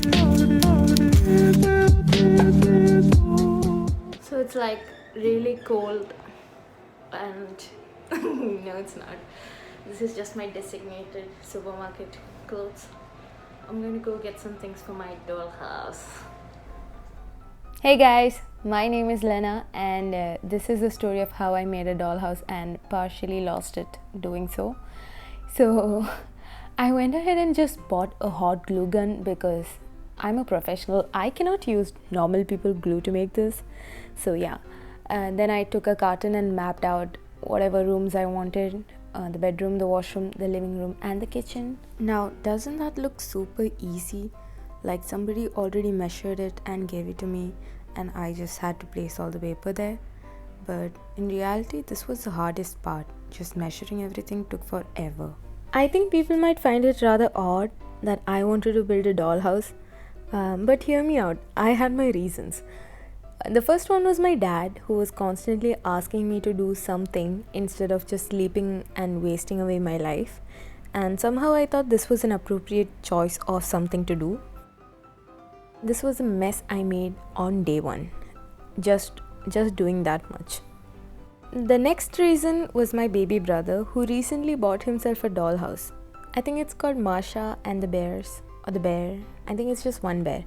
So it's like really cold and no, it's not. This is just my designated supermarket clothes. I'm gonna go get some things for my dollhouse. Hey guys, my name is Lena, and this is the story of how I made a dollhouse and partially lost it doing so. So, I went ahead and just bought a hot glue gun because I'm a professional. I cannot use normal people glue to make this. So, yeah. And then I took a carton and mapped out whatever rooms I wanted, the bedroom, the washroom, the living room, and the kitchen. Now, doesn't that look super easy? Like somebody already measured it and gave it to me, and I just had to place all the paper there. But in reality, this was the hardest part. Just measuring everything took forever. I think people might find it rather odd that I wanted to build a dollhouse, but hear me out. I had my reasons. The first one was my dad, who was constantly asking me to do something instead of just sleeping and wasting away my life. And somehow I thought this was an appropriate choice of something to do. This was a mess I made on day one. Just doing that much. The next reason was my baby brother, who recently bought himself a dollhouse. I think it's called Masha and the Bears, or the Bear. I think it's just one bear.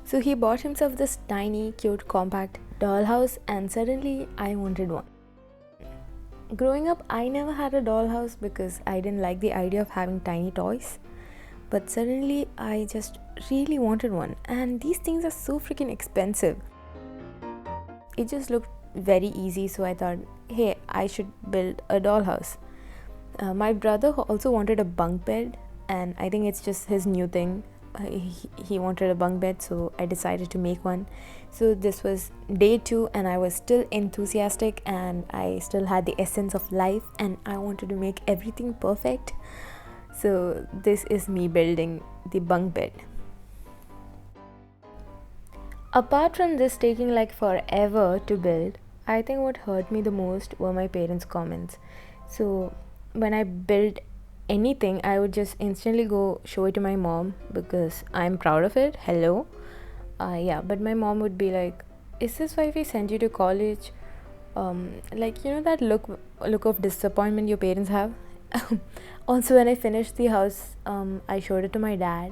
So he bought himself this tiny, cute, compact dollhouse, and suddenly I wanted one. Growing up, I never had a dollhouse because I didn't like the idea of having tiny toys. But suddenly, I just really wanted one, and these things are so freaking expensive. It just looked very easy, so I thought, hey, I should build a dollhouse. My brother also wanted a bunk bed, and I think it's just his new thing. He wanted a bunk bed, so I decided to make one. So this was day 2, and I was still enthusiastic, and I still had the essence of life, and I wanted to make everything perfect. So this is me building the bunk bed. Apart from this taking like forever to build, I think what hurt me the most were my parents' comments. So when I built anything, I would just instantly go show it to my mom because I'm proud of it. Hello. Yeah, but my mom would be like, "Is this why we sent you to college?" Like, you know that look of disappointment your parents have. Also, when I finished the house, I showed it to my dad,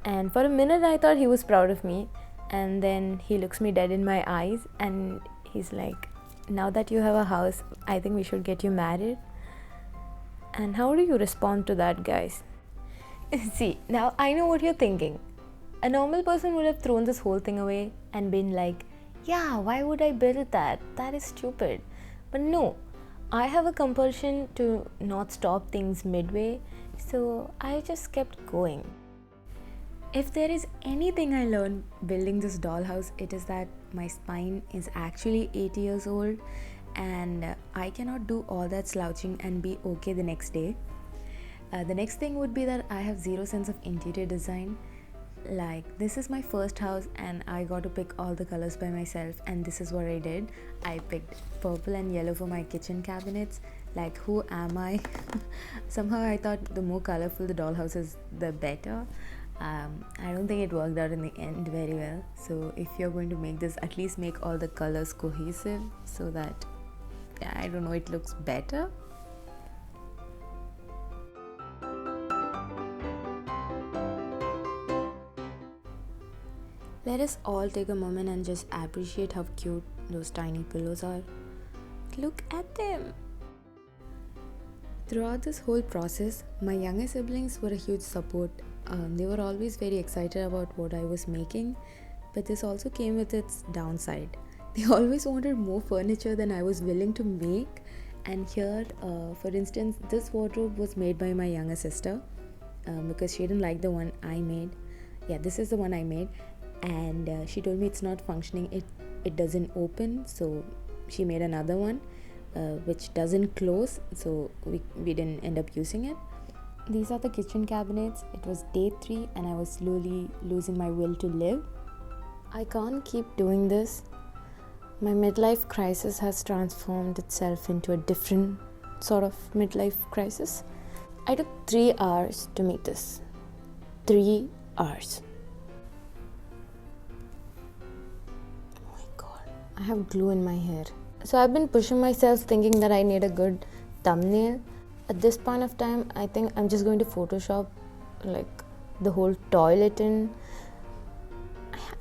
and for a minute I thought he was proud of me, and then he looks me dead in my eyes and he's like, "Now that you have a house, I think we should get you married." And how do you respond to that, guys? See, now I know what you're thinking. A normal person would have thrown this whole thing away and been like, "Yeah, why would I build that? That is stupid." But no, I have a compulsion to not stop things midway, so I just kept going. If there is anything I learned building this dollhouse, it is that my spine is actually 80 years old, and I cannot do all that slouching and be okay the next day. The next thing would be that I have zero sense of interior design. Like, this is my first house and I got to pick all the colors by myself, and this is what I did. I picked purple and yellow for my kitchen cabinets. Like, who am I? Somehow I thought the more colorful the dollhouse is, the better. I don't think it worked out in the end very well. So if you're going to make this, at least make all the colors cohesive so that, I don't know, it looks better. Let us all take a moment and just appreciate how cute those tiny pillows are. Look at them! Throughout this whole process, my younger siblings were a huge support. They were always very excited about what I was making, but this also came with its downside. They always wanted more furniture than I was willing to make. And here, for instance, this wardrobe was made by my younger sister because she didn't like the one I made. Yeah, this is the one I made, and she told me it's not functioning. It doesn't open, so she made another one which doesn't close, so we didn't end up using it. These are the kitchen cabinets. It was day 3 and I was slowly losing my will to live. I can't keep doing this. My midlife crisis has transformed itself into a different sort of midlife crisis. I took 3 hours to make this. 3 hours. I have glue in my hair. So I've been pushing myself thinking that I need a good thumbnail. At this point of time, I think I'm just going to Photoshop like the whole toilet in.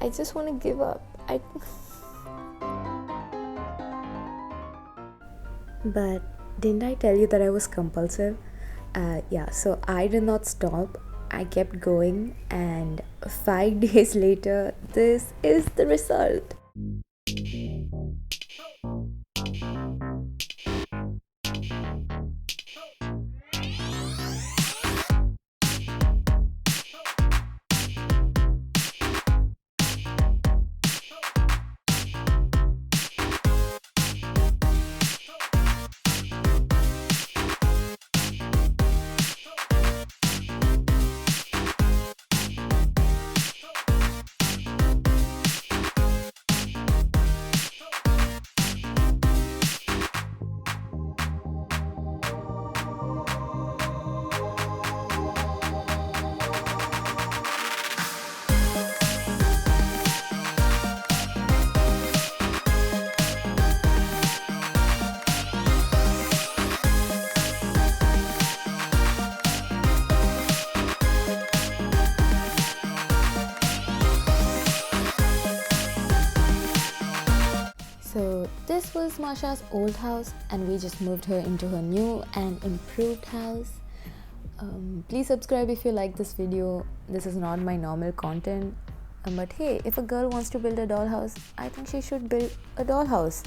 I just want to give up. But didn't I tell you that I was compulsive? Yeah, so I did not stop. I kept going, and 5 days later, this is the result. So this was Masha's old house, and we just moved her into her new and improved house. Please subscribe if you like this video. This is not my normal content, but hey, if a girl wants to build a dollhouse, I think she should build a dollhouse.